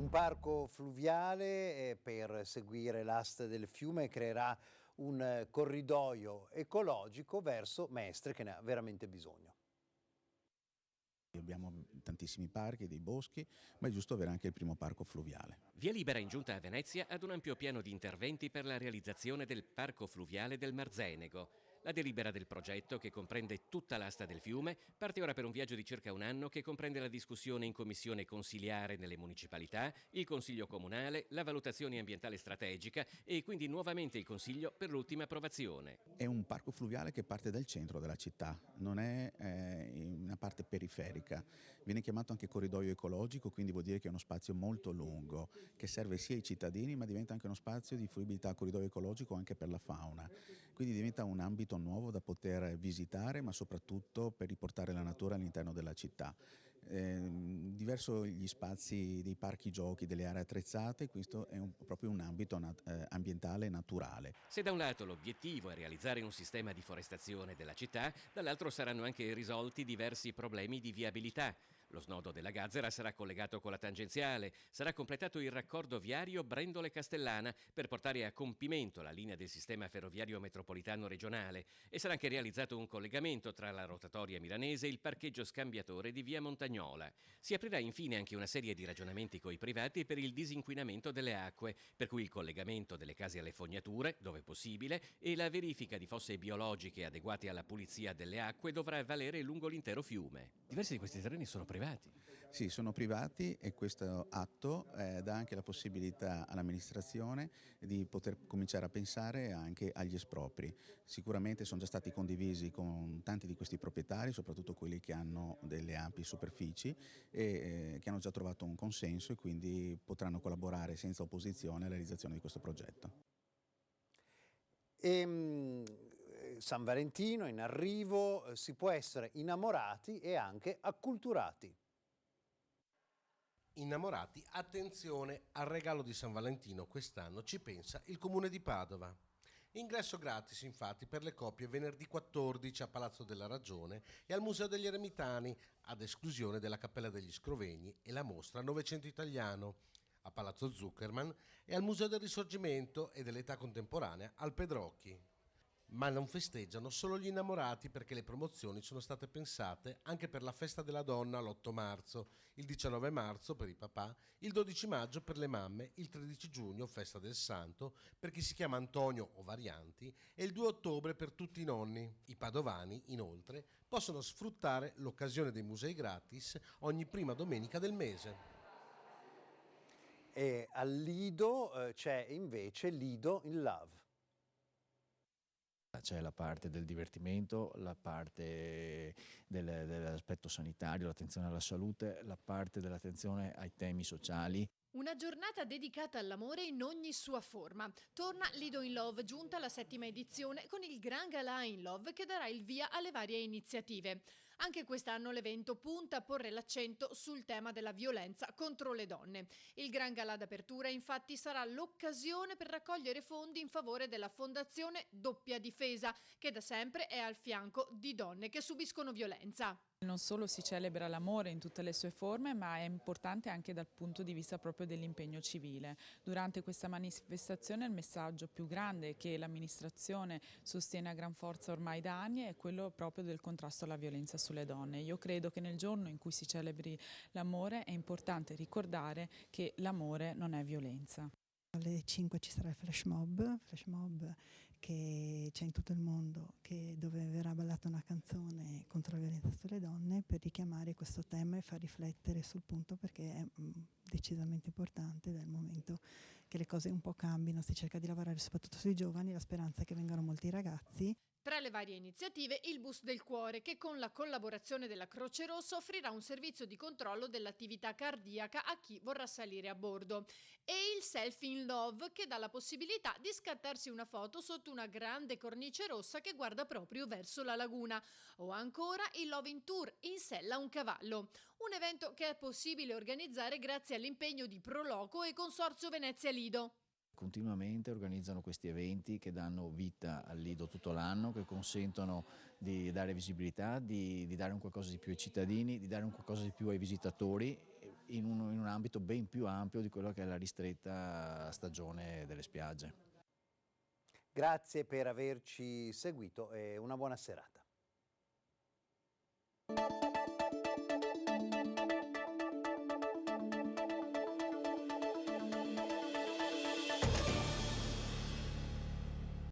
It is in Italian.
Un parco fluviale per seguire l'asta del fiume creerà un corridoio ecologico verso Mestre, che ne ha veramente bisogno. Abbiamo tantissimi parchi, dei boschi, ma è giusto avere anche il primo parco fluviale. Via libera in giunta a Venezia ad un ampio piano di interventi per la realizzazione del parco fluviale del Marzenego. La delibera del progetto, che comprende tutta l'asta del fiume, parte ora per un viaggio di circa un anno che comprende la discussione in commissione consiliare nelle municipalità, il consiglio comunale, la valutazione ambientale strategica e quindi nuovamente il consiglio per l'ultima approvazione. È un parco fluviale che parte dal centro della città, non è in una parte periferica. Viene chiamato anche corridoio ecologico, quindi vuol dire che è uno spazio molto lungo che serve sia ai cittadini, ma diventa anche uno spazio di fruibilità corridoio ecologico anche per la fauna. Quindi diventa un ambito nuovo da poter visitare, ma soprattutto per riportare la natura all'interno della città. Diverso gli spazi dei parchi giochi, delle aree attrezzate, questo è proprio un ambito ambientale e naturale. Se da un lato l'obiettivo è realizzare un sistema di forestazione della città, dall'altro saranno anche risolti diversi problemi di viabilità. Lo snodo della Gazzera sarà collegato con la tangenziale, sarà completato il raccordo viario Brendole-Castellana per portare a compimento la linea del sistema ferroviario metropolitano regionale e sarà anche realizzato un collegamento tra la rotatoria milanese e il parcheggio scambiatore di via Montagnola. Si aprirà infine anche una serie di ragionamenti coi privati per il disinquinamento delle acque, per cui il collegamento delle case alle fognature, dove possibile, e la verifica di fosse biologiche adeguate alla pulizia delle acque dovrà valere lungo l'intero fiume. Diversi di questi terreni sono privati. Sì, sono privati e questo atto dà anche la possibilità all'amministrazione di poter cominciare a pensare anche agli espropri. Sicuramente sono già stati condivisi con tanti di questi proprietari, soprattutto quelli che hanno delle ampie superfici e che hanno già trovato un consenso e quindi potranno collaborare senza opposizione alla realizzazione di questo progetto. San Valentino in arrivo, si può essere innamorati e anche acculturati. Innamorati, attenzione al regalo di San Valentino, quest'anno ci pensa il Comune di Padova. Ingresso gratis infatti per le coppie venerdì 14 a Palazzo della Ragione e al Museo degli Eremitani, ad esclusione della Cappella degli Scrovegni e la mostra Novecento Italiano, a Palazzo Zuckerman e al Museo del Risorgimento e dell'Età Contemporanea al Pedrocchi. Ma non festeggiano solo gli innamorati, perché le promozioni sono state pensate anche per la festa della donna l'8 marzo, il 19 marzo per i papà, il 12 maggio per le mamme, il 13 giugno festa del santo per chi si chiama Antonio o varianti e il 2 ottobre per tutti i nonni. I padovani, inoltre, possono sfruttare l'occasione dei musei gratis ogni prima domenica del mese. E al Lido c'è invece Lido in Love. C'è la parte del divertimento, la parte dell'aspetto sanitario, l'attenzione alla salute, la parte dell'attenzione ai temi sociali. Una giornata dedicata all'amore in ogni sua forma. Torna Lido in Love, giunta alla 7ª edizione, con il Gran Galà in Love che darà il via alle varie iniziative. Anche quest'anno l'evento punta a porre l'accento sul tema della violenza contro le donne. Il Gran Galà d'apertura infatti sarà l'occasione per raccogliere fondi in favore della Fondazione Doppia Difesa, che da sempre è al fianco di donne che subiscono violenza. Non solo si celebra l'amore in tutte le sue forme, ma è importante anche dal punto di vista proprio dell'impegno civile. Durante questa manifestazione il messaggio più grande che l'amministrazione sostiene a gran forza ormai da anni è quello proprio del contrasto alla violenza sulle donne. Io credo che nel giorno in cui si celebri l'amore è importante ricordare che l'amore non è violenza. Alle 5 ci sarà il flash mob che c'è in tutto il mondo, dove verrà ballata una canzone contro la violenza sulle donne per richiamare questo tema e far riflettere sul punto, perché è decisamente importante dal momento che le cose un po' cambino, si cerca di lavorare soprattutto sui giovani, la speranza è che vengano molti ragazzi. Tra le varie iniziative, il Bus del Cuore, che con la collaborazione della Croce Rossa offrirà un servizio di controllo dell'attività cardiaca a chi vorrà salire a bordo, e il Selfie in Love, che dà la possibilità di scattarsi una foto sotto una grande cornice rossa che guarda proprio verso la laguna, o ancora il Love in Tour in sella a un cavallo, un evento che è possibile organizzare grazie all'impegno di Proloco e Consorzio Venezia Lido. Continuamente organizzano questi eventi che danno vita al Lido tutto l'anno, che consentono di dare visibilità, di dare un qualcosa di più ai cittadini, di dare un qualcosa di più ai visitatori, in un ambito ben più ampio di quello che è la ristretta stagione delle spiagge. Grazie per averci seguito e una buona serata.